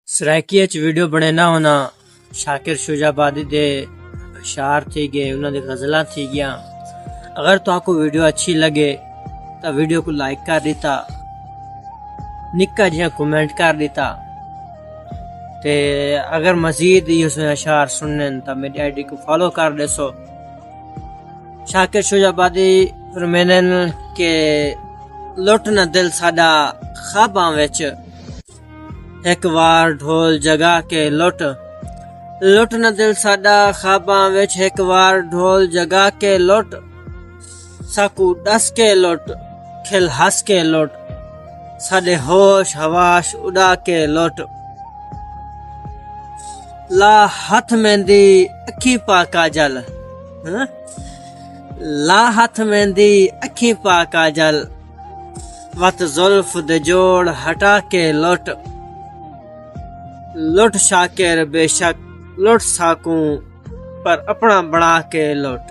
Saraiki video बने ना होना शाकिर शुजाबादी दे शार थी गए उन्होंने गज़ला थी गया। अगर तो आपको वीडियो अच्छी लगे तो वीडियो को लाइक कर देता, निक्का जिहा कमेंट कर देता। ते अगर मजीद उसमें अशार सुनने तो मेरी आईडी को फॉलो कर देसो। शाकिर शुजाबादी फरमेन के लुट न दिल साडा ख्वाबां विच, एक बार ढोल जगा के लुट न दिल साडा ख्वाबां विच, एक बार ढोल जगा के लुट, साकू दस के लुट, खिल हंस के लुट, साडे होश हवाश उड़ा के लुट। ला हाथ मेहंदी अखी पा काजल, ला हाथ मेहंदी अखी पा काजल, वत जुल्फ दे जोड़ हटा के लुट। लुट शाकिर बेशक लुट साकू पर अपना बना के लुट।